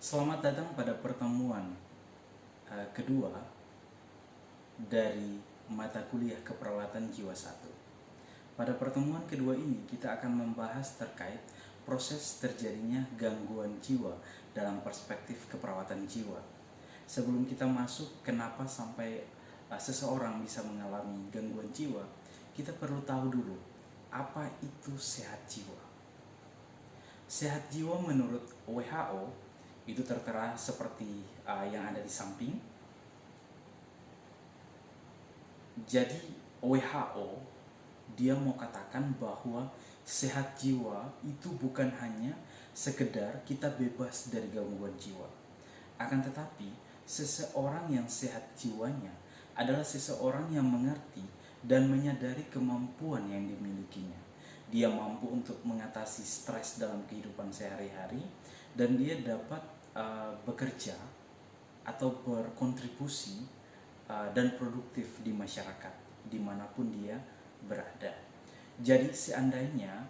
Selamat datang pada pertemuan kedua dari mata kuliah keperawatan jiwa 1. Pada pertemuan kedua ini kita akan membahas terkait proses terjadinya gangguan jiwa dalam perspektif keperawatan jiwa. Sebelum kita masuk kenapa sampai seseorang bisa mengalami gangguan jiwa, kita perlu tahu dulu apa itu sehat jiwa. Sehat jiwa menurut WHO itu tertera seperti yang ada di samping. Jadi WHO dia mau katakan bahwa sehat jiwa itu bukan hanya sekedar kita bebas dari gangguan jiwa. Akan tetapi seseorang yang sehat jiwanya adalah seseorang yang mengerti dan menyadari kemampuan yang dimilikinya. Dia mampu untuk mengatasi stres dalam kehidupan sehari-hari dan dia dapat bekerja atau berkontribusi dan produktif di masyarakat dimanapun dia berada. Jadi seandainya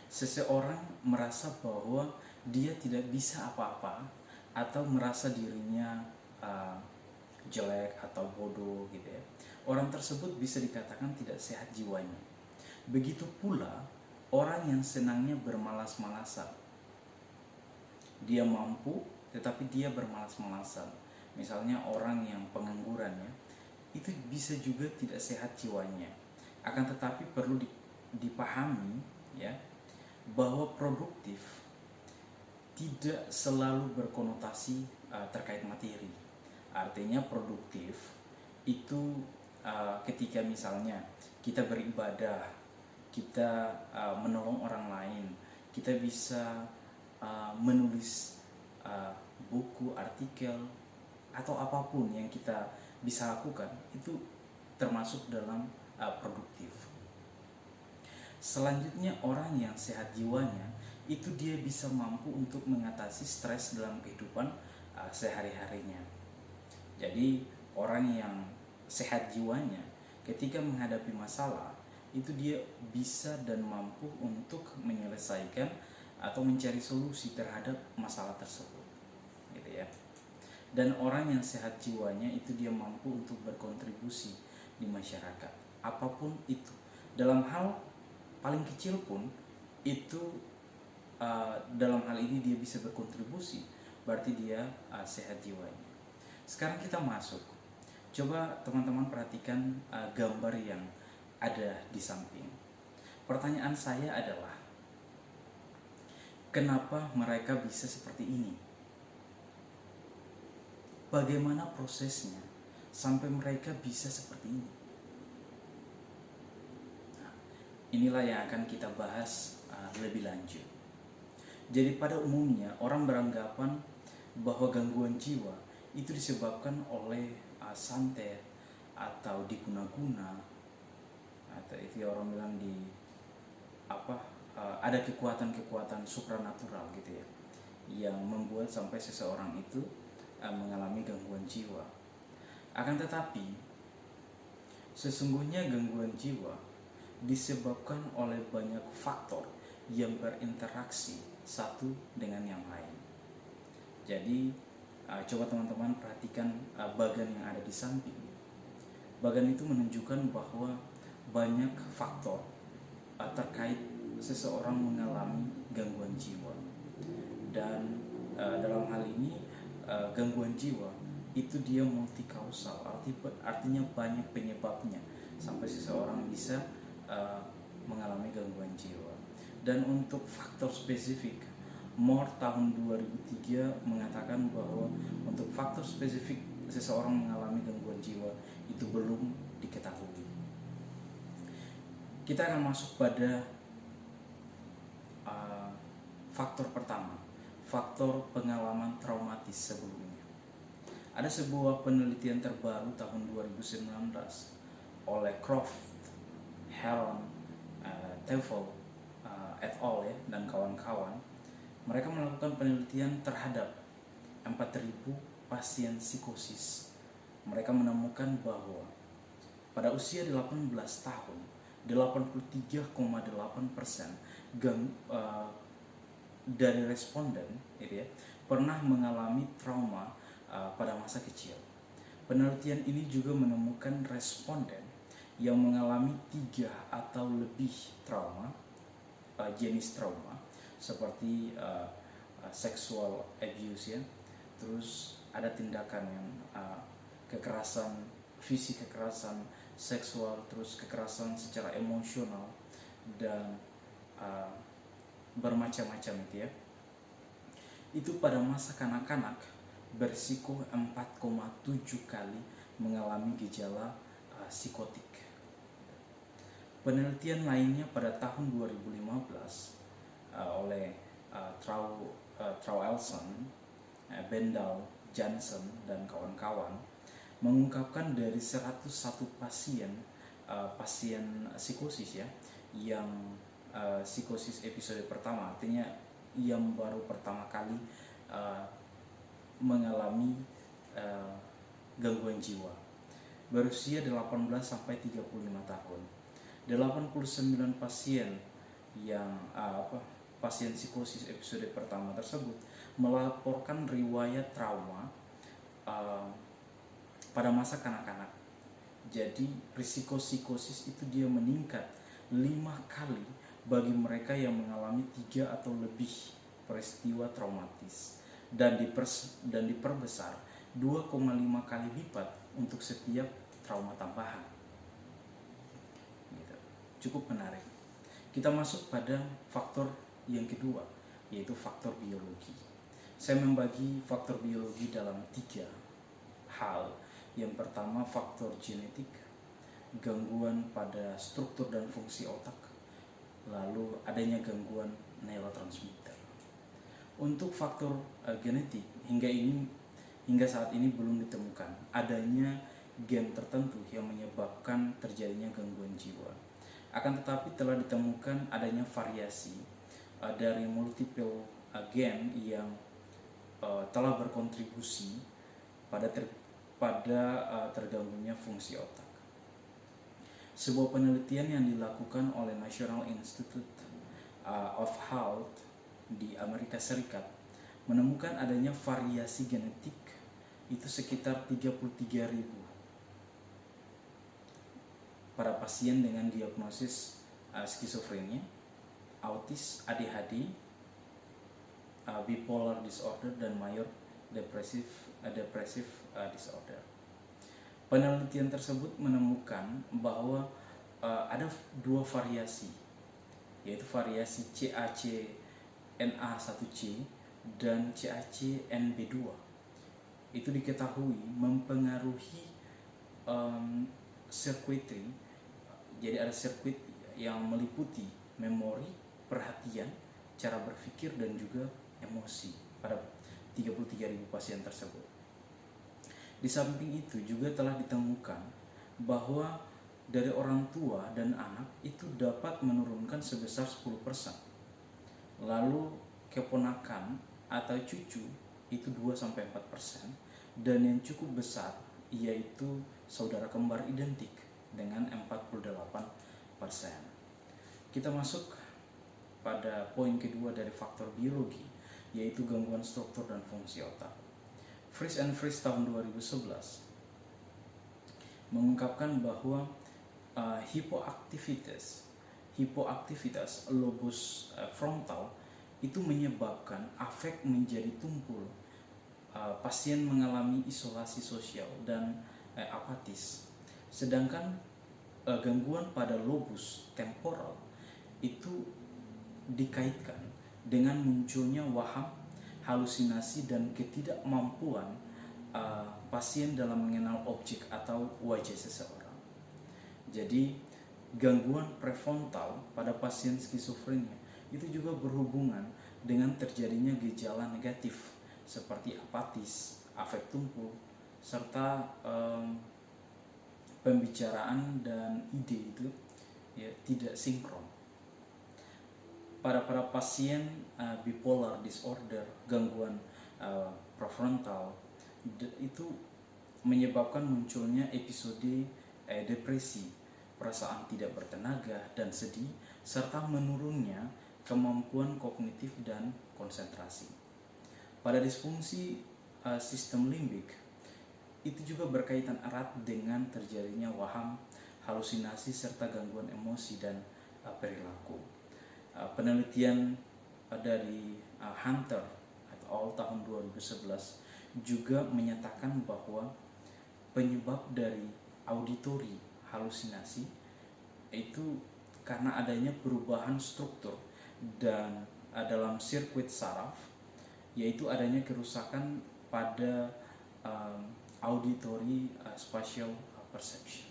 seseorang merasa bahwa dia tidak bisa apa-apa atau merasa dirinya jelek atau bodoh gitu ya, orang tersebut bisa dikatakan tidak sehat jiwanya. Begitu pula orang yang senangnya bermalas-malasan. Dia mampu tetapi dia bermalas-malasan. Misalnya orang yang pengangguran ya, itu bisa juga tidak sehat jiwanya. Akan tetapi perlu dipahami ya, bahwa produktif tidak selalu berkonotasi terkait materi. Artinya produktif itu ketika misalnya kita beribadah, kita menolong orang lain, kita bisa menulis buku, artikel, atau apapun yang kita bisa lakukan, itu termasuk dalam produktif. Selanjutnya orang yang sehat jiwanya itu dia bisa mampu untuk mengatasi stres dalam kehidupan sehari-harinya. Jadi orang yang sehat jiwanya ketika menghadapi masalah itu dia bisa dan mampu untuk menyelesaikan atau mencari solusi terhadap masalah tersebut gitu ya. Dan orang yang sehat jiwanya itu dia mampu untuk berkontribusi di masyarakat apapun itu, dalam hal paling kecil pun itu dalam hal ini dia bisa berkontribusi, berarti dia sehat jiwanya. Sekarang kita masuk, coba teman-teman perhatikan gambar yang ada di samping. Pertanyaan saya adalah, kenapa mereka bisa seperti ini? Bagaimana prosesnya sampai mereka bisa seperti ini? Nah, inilah yang akan kita bahas lebih lanjut. Jadi pada umumnya orang beranggapan bahwa gangguan jiwa itu disebabkan oleh santet atau diguna-guna, atau itu orang bilang ada kekuatan-kekuatan supranatural gitu ya, yang membuat sampai seseorang itu mengalami gangguan jiwa. Akan tetapi sesungguhnya gangguan jiwa disebabkan oleh banyak faktor yang berinteraksi satu dengan yang lain. Jadi coba teman-teman perhatikan bagan yang ada di samping. Bagan itu menunjukkan bahwa banyak faktor terkait seseorang mengalami gangguan jiwa. Dan dalam hal ini gangguan jiwa itu dia multikausal, artinya banyak penyebabnya sampai seseorang bisa mengalami gangguan jiwa. Dan untuk faktor spesifik, Moore tahun 2003 mengatakan bahwa untuk faktor spesifik seseorang mengalami gangguan jiwa itu belum diketahui. Kita akan masuk pada faktor pertama, faktor pengalaman traumatis sebelumnya. Ada sebuah penelitian terbaru tahun 2019 oleh Croft, Heron, Teufel et al. Dan kawan-kawan. Mereka melakukan penelitian terhadap 4.000 pasien psikosis. Mereka menemukan bahwa pada usia 18 tahun 83,8% dari responden gitu ya, pernah mengalami trauma pada masa kecil. Penelitian ini juga menemukan responden yang mengalami 3 atau lebih trauma, jenis trauma seperti sexual abuse ya, terus ada tindakan yang kekerasan fisik, kekerasan seksual, terus kekerasan secara emosional dan bermacam-macam itu ya. Itu pada masa kanak-kanak berisiko 4,7 kali mengalami gejala psikotik. Penelitian lainnya pada tahun 2015 oleh Trauelson, Bendal, Johnson dan kawan-kawan mengungkapkan dari 101 pasien psikosis ya, yang psikosis episode pertama, artinya yang baru pertama kali mengalami gangguan jiwa, berusia 18 sampai 35 tahun. 89 pasien yang pasien psikosis episode pertama tersebut melaporkan riwayat trauma pada masa kanak-kanak. Jadi risiko psikosis itu dia meningkat 5 kali bagi mereka yang mengalami 3 atau lebih peristiwa traumatis, dan diperbesar 2,5 kali lipat untuk setiap trauma tambahan. Gitu. Cukup menarik. Kita masuk pada faktor yang kedua, yaitu faktor biologi. Saya membagi faktor biologi dalam 3 hal. Yang pertama faktor genetik, gangguan pada struktur dan fungsi otak, lalu adanya gangguan neurotransmitter. Untuk faktor genetik, hingga saat ini belum ditemukan adanya gen tertentu yang menyebabkan terjadinya gangguan jiwa. Akan tetapi telah ditemukan adanya variasi dari multiple gen yang telah berkontribusi pada terganggunya fungsi otak. Sebuah penelitian yang dilakukan oleh National Institute of Health di Amerika Serikat menemukan adanya variasi genetik itu sekitar 33.000 pada pasien dengan diagnosis skizofrenia, autis, ADHD, bipolar disorder, dan major depressive disorder. Penelitian tersebut menemukan bahwa ada 2 variasi, yaitu variasi CAC-NA1C dan CAC-NB2. Itu diketahui mempengaruhi circuitry. Jadi ada sirkuit yang meliputi memori, perhatian, cara berpikir, dan juga emosi pada 33.000 pasien tersebut. Di samping itu juga telah ditemukan bahwa dari orang tua dan anak itu dapat menurunkan sebesar 10%. Lalu keponakan atau cucu itu 2-4%, dan yang cukup besar yaitu saudara kembar identik dengan 48%. Kita masuk pada poin kedua dari faktor biologi, yaitu gangguan struktur dan fungsi otak. Fries and Fries tahun 2011 mengungkapkan bahwa hipoaktivitas lobus frontal itu menyebabkan afek menjadi tumpul. Pasien mengalami isolasi sosial dan apatis. Sedangkan gangguan pada lobus temporal itu dikaitkan dengan munculnya waham, halusinasi, dan ketidakmampuan pasien dalam mengenal objek atau wajah seseorang. Jadi gangguan prefrontal pada pasien skizofrenia itu juga berhubungan dengan terjadinya gejala negatif seperti apatis, afek tumpul, serta pembicaraan dan ide itu ya tidak sinkron. Pada pasien bipolar disorder, gangguan prefrontal itu menyebabkan munculnya episode depresi, perasaan tidak bertenaga dan sedih, serta menurunnya kemampuan kognitif dan konsentrasi. Pada disfungsi sistem limbik itu juga berkaitan erat dengan terjadinya waham, halusinasi serta gangguan emosi dan perilaku. Penelitian dari Hunter et al. Tahun 2011 juga menyatakan bahwa penyebab dari auditory halusinasi itu karena adanya perubahan struktur dan dalam sirkuit saraf, yaitu adanya kerusakan pada auditory spatial perception.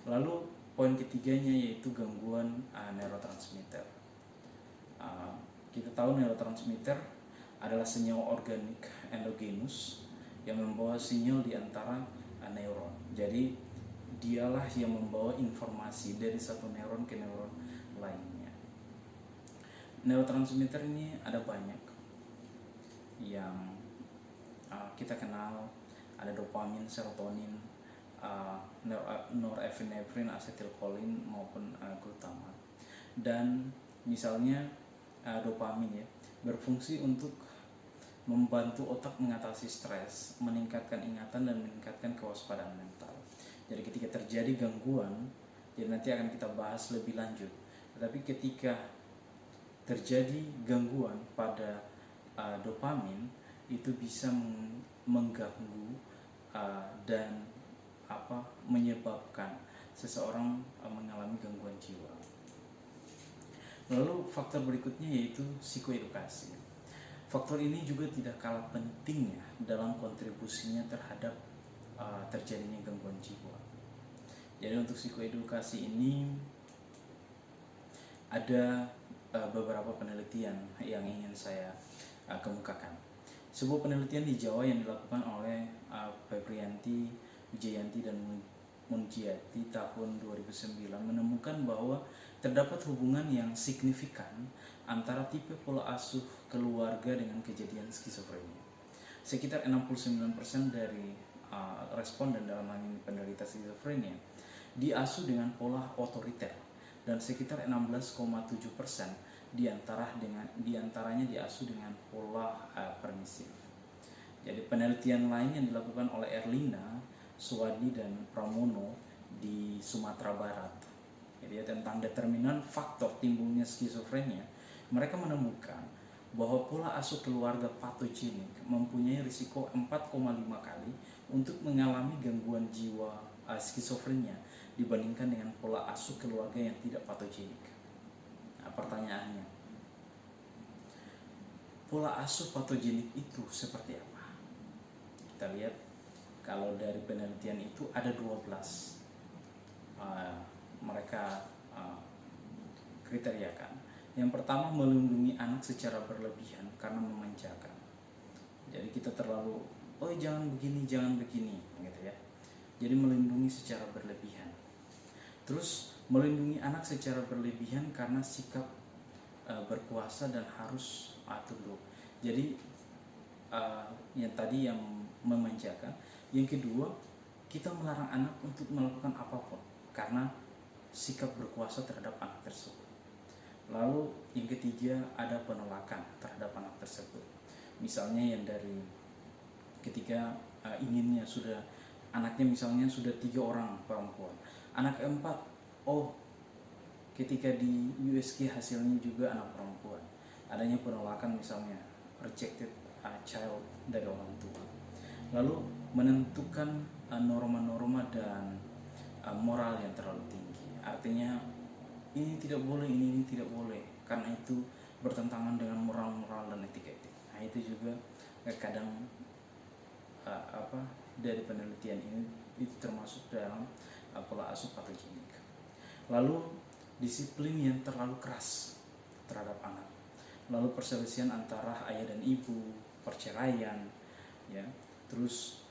Lalu poin ketiganya yaitu gangguan neurotransmitter. Kita tahu neurotransmitter adalah senyawa organik endogenus yang membawa sinyal di antara neuron. Jadi dialah yang membawa informasi dari satu neuron ke neuron lainnya. Neurotransmitter ini ada banyak yang kita kenal, ada dopamin, serotonin, norepinefrin, asetilkolin maupun glutamat. Dan misalnya dopamin ya berfungsi untuk membantu otak mengatasi stres, meningkatkan ingatan dan meningkatkan kewaspadaan mental. Jadi ketika terjadi gangguan, jadi nanti akan kita bahas lebih lanjut. Tetapi ketika terjadi gangguan pada dopamin, itu bisa mengganggu dan menyebabkan seseorang mengalami gangguan jiwa. Lalu faktor berikutnya yaitu psikoedukasi. Faktor ini juga tidak kalah pentingnya dalam kontribusinya terhadap terjadinya gangguan jiwa. Jadi untuk psikoedukasi ini ada beberapa penelitian yang ingin saya kemukakan. Sebuah penelitian di Jawa yang dilakukan oleh Febrianti, Wijayanti dan Munjiati tahun 2009 menemukan bahwa terdapat hubungan yang signifikan antara tipe pola asuh keluarga dengan kejadian skizofrenia. Sekitar 69% dari responden dalam hal ini penderita skizofrenia diasuh dengan pola otoriter dan sekitar 16,7% diantaranya diasuh dengan pola permisif. Jadi penelitian lain yang dilakukan oleh Erlina, Suwadi dan Pramono di Sumatera Barat, jadi tentang determinan faktor timbulnya skizofrenia, mereka menemukan bahwa pola asuh keluarga patogenik mempunyai risiko 4,5 kali untuk mengalami gangguan jiwa skizofrenia dibandingkan dengan pola asuh keluarga yang tidak patogenik. Nah, pertanyaannya, pola asuh patogenik itu seperti apa? Kita lihat, kalau dari penelitian itu ada 12 mereka kriteriakan. Yang pertama, melindungi anak secara berlebihan karena memanjakan. Jadi kita terlalu, jangan begini, gitu ya. Jadi melindungi secara berlebihan. Terus melindungi anak secara berlebihan karena sikap berkuasa dan harus tunduk. Jadi yang tadi yang memanjakan. Yang kedua, kita melarang anak untuk melakukan apapun karena sikap berkuasa terhadap anak tersebut. Lalu yang ketiga, ada penolakan terhadap anak tersebut. Misalnya yang dari ketika inginnya sudah, anaknya misalnya sudah 3 orang perempuan, anak keempat, ketika di USG hasilnya juga anak perempuan, adanya penolakan, misalnya rejected child dari orang tua. Lalu menentukan norma-norma dan moral yang terlalu tinggi, artinya ini tidak boleh, ini tidak boleh, karena itu bertentangan dengan moral dan etika-etik. Nah, itu juga kadang dari penelitian ini itu termasuk dalam pola asuh patogenik. Lalu disiplin yang terlalu keras terhadap anak, lalu perselisihan antara ayah dan ibu, perceraian, ya, terus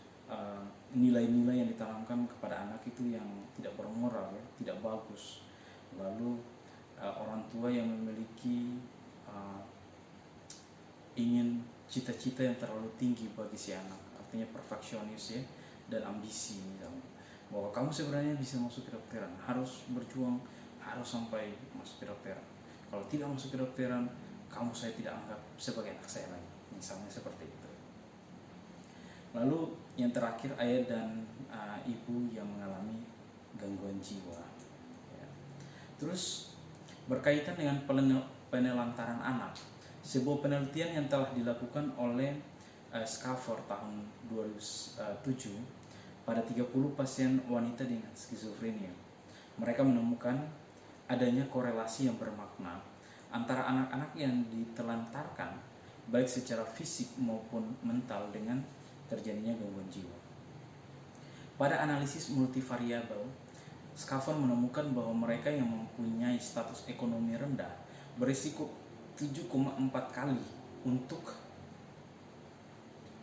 nilai-nilai yang ditanamkan kepada anak itu yang tidak bermoral, ya, tidak bagus. Lalu orang tua yang memiliki ingin cita-cita yang terlalu tinggi bagi si anak, artinya perfeksionis, ya, dan ambisi, misalnya bahwa kamu sebenarnya bisa masuk kedokteran, harus berjuang, harus sampai masuk kedokteran. Kalau tidak masuk kedokteran, saya tidak anggap sebagai anak saya lagi. misalnya seperti itu. Lalu yang terakhir, ayah dan ibu yang mengalami gangguan jiwa. Ya. Terus berkaitan dengan penelantaran anak, sebuah penelitian yang telah dilakukan oleh Schaeffer tahun 2007 pada 30 pasien wanita dengan skizofrenia. Mereka menemukan adanya korelasi yang bermakna antara anak-anak yang ditelantarkan baik secara fisik maupun mental dengan terjadinya gangguan jiwa. Pada analisis multivariabel, Schaeffer menemukan bahwa mereka yang mempunyai status ekonomi rendah berisiko 7,4 kali untuk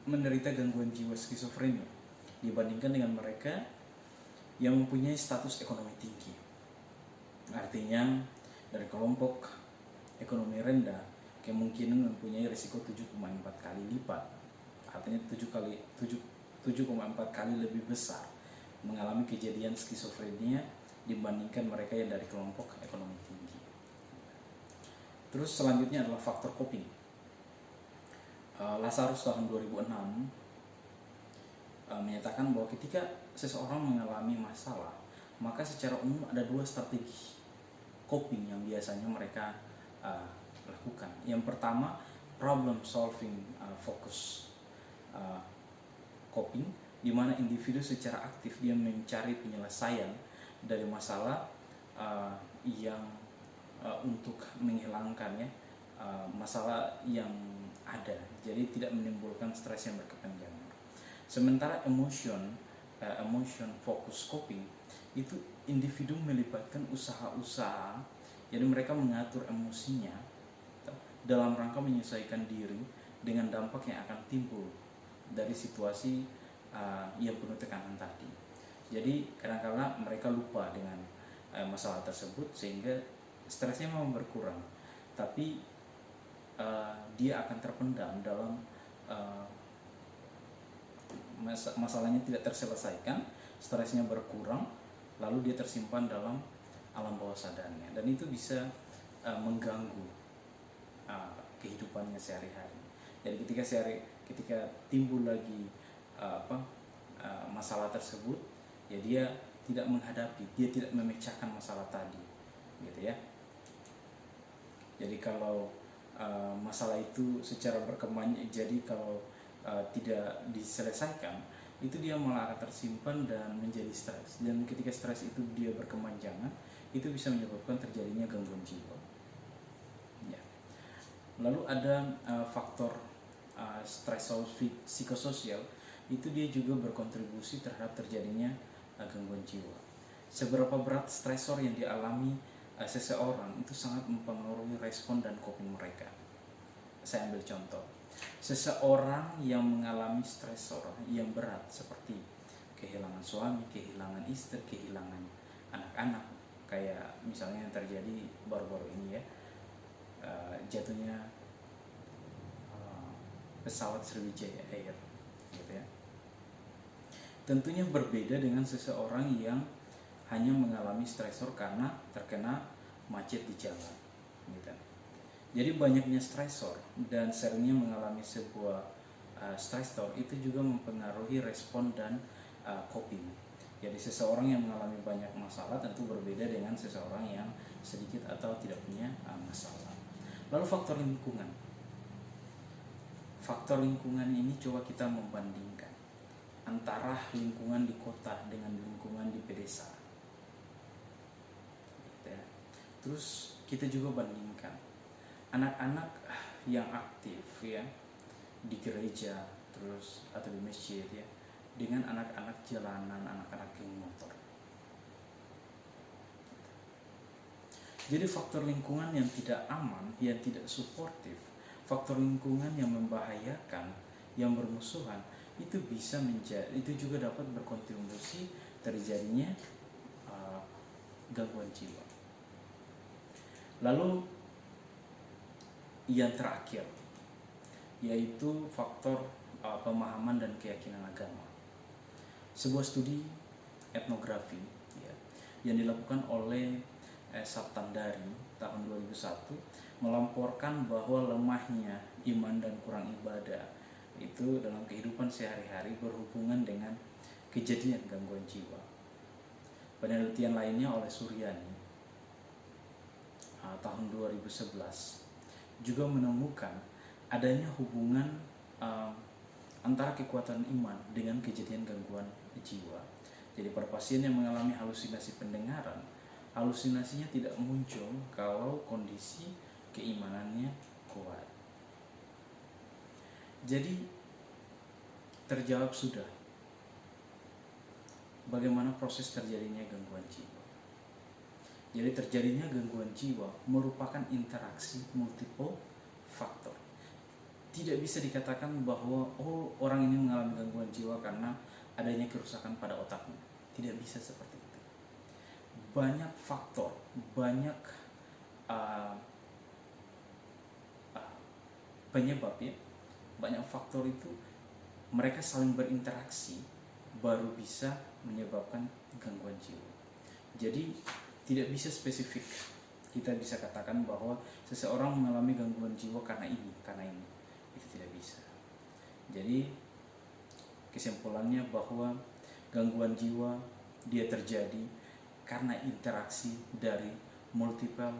menderita gangguan jiwa skizofrenia dibandingkan dengan mereka yang mempunyai status ekonomi tinggi. Artinya dari kelompok ekonomi rendah kemungkinan mempunyai risiko 7,4 kali lipat, artinya 7,4 kali lebih besar mengalami kejadian skizofrenia dibandingkan mereka yang dari kelompok ekonomi tinggi. Terus selanjutnya adalah faktor coping. Lazarus tahun 2006 menyatakan bahwa ketika seseorang mengalami masalah, maka secara umum ada dua strategi coping yang biasanya mereka lakukan. Yang pertama, problem solving focus coping, di mana individu secara aktif dia mencari penyelesaian dari masalah yang untuk menghilangkannya masalah yang ada, jadi tidak menimbulkan stres yang berkepanjangan. Sementara emotion focus coping itu individu melibatkan usaha-usaha, jadi mereka mengatur emosinya dalam rangka menyesuaikan diri dengan dampak yang akan timbul dari situasi yang penuh tekanan tadi. Jadi kadang-kala mereka lupa dengan masalah tersebut sehingga stresnya memang berkurang, tapi dia akan terpendam dalam masalahnya tidak terselesaikan, stresnya berkurang, lalu dia tersimpan dalam alam bawah sadarnya, dan itu bisa mengganggu kehidupannya sehari-hari. Jadi ketika timbul lagi masalah tersebut, ya dia tidak menghadapi, dia tidak memecahkan masalah tadi, gitu ya. Jadi kalau masalah itu secara berkembang, jadi kalau tidak diselesaikan, itu dia malah akan tersimpan dan menjadi stres. Dan ketika stres itu dia berkepanjangan, itu bisa menyebabkan terjadinya gangguan jiwa. Ya. Lalu ada faktor stresor psikososial, itu dia juga berkontribusi terhadap terjadinya gangguan jiwa. Seberapa berat stresor yang dialami seseorang itu sangat mempengaruhi respon dan coping mereka. Saya ambil contoh, seseorang yang mengalami stresor yang berat seperti kehilangan suami, kehilangan istri, kehilangan anak-anak, kayak misalnya yang terjadi baru-baru ini ya, jatuhnya pesawat Sriwijaya Air, gitu ya. Tentunya berbeda dengan seseorang yang hanya mengalami stresor karena terkena macet di jalan, gitu. Jadi banyaknya stresor dan seringnya mengalami sebuah stresor itu juga mempengaruhi respon dan coping. Jadi seseorang yang mengalami banyak masalah tentu berbeda dengan seseorang yang sedikit atau tidak punya masalah. Lalu faktor lingkungan. Faktor lingkungan ini coba kita membandingkan antara lingkungan di kota dengan lingkungan di pedesaan. Terus kita juga bandingkan anak-anak yang aktif ya di gereja terus atau di masjid ya dengan anak-anak jalanan, anak-anak geng motor. Jadi faktor lingkungan yang tidak aman, yang tidak suportif, faktor lingkungan yang membahayakan, yang bermusuhan, itu bisa itu juga dapat berkontribusi terjadinya gangguan jiwa. Lalu yang terakhir yaitu faktor pemahaman dan keyakinan agama. Sebuah studi etnografi ya, yang dilakukan oleh Saptandari tahun 2001 melamporkan bahwa lemahnya iman dan kurang ibadah itu dalam kehidupan sehari-hari berhubungan dengan kejadian gangguan jiwa. Penelitian lainnya oleh Suryani tahun 2011 juga menemukan adanya hubungan antara kekuatan iman dengan kejadian gangguan jiwa. Jadi pada pasien yang mengalami halusinasi pendengaran, halusinasinya tidak muncul kalau kondisi keimanannya kuat. Jadi terjawab sudah bagaimana proses terjadinya gangguan jiwa. Jadi terjadinya gangguan jiwa merupakan interaksi multiple faktor. Tidak bisa dikatakan bahwa orang ini mengalami gangguan jiwa karena adanya kerusakan pada otaknya. Tidak bisa seperti itu. Banyak faktor, banyak penyebab ya. Banyak faktor itu mereka saling berinteraksi baru bisa menyebabkan gangguan jiwa. Jadi tidak bisa spesifik kita bisa katakan bahwa seseorang mengalami gangguan jiwa karena ini. Itu tidak bisa. Jadi kesimpulannya bahwa gangguan jiwa dia terjadi karena interaksi dari multiple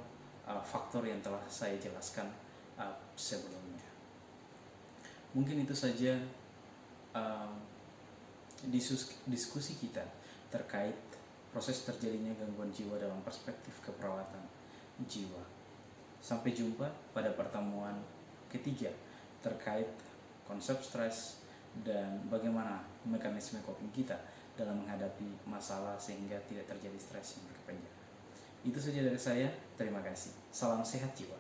faktor yang telah saya jelaskan sebelumnya. Mungkin itu saja diskusi kita terkait proses terjadinya gangguan jiwa dalam perspektif keperawatan jiwa. Sampai jumpa pada pertemuan ketiga terkait konsep stres dan bagaimana mekanisme coping kita dalam menghadapi masalah sehingga tidak terjadi stres yang berkepanjangan. Itu saja dari saya. Terima kasih. Salam sehat jiwa.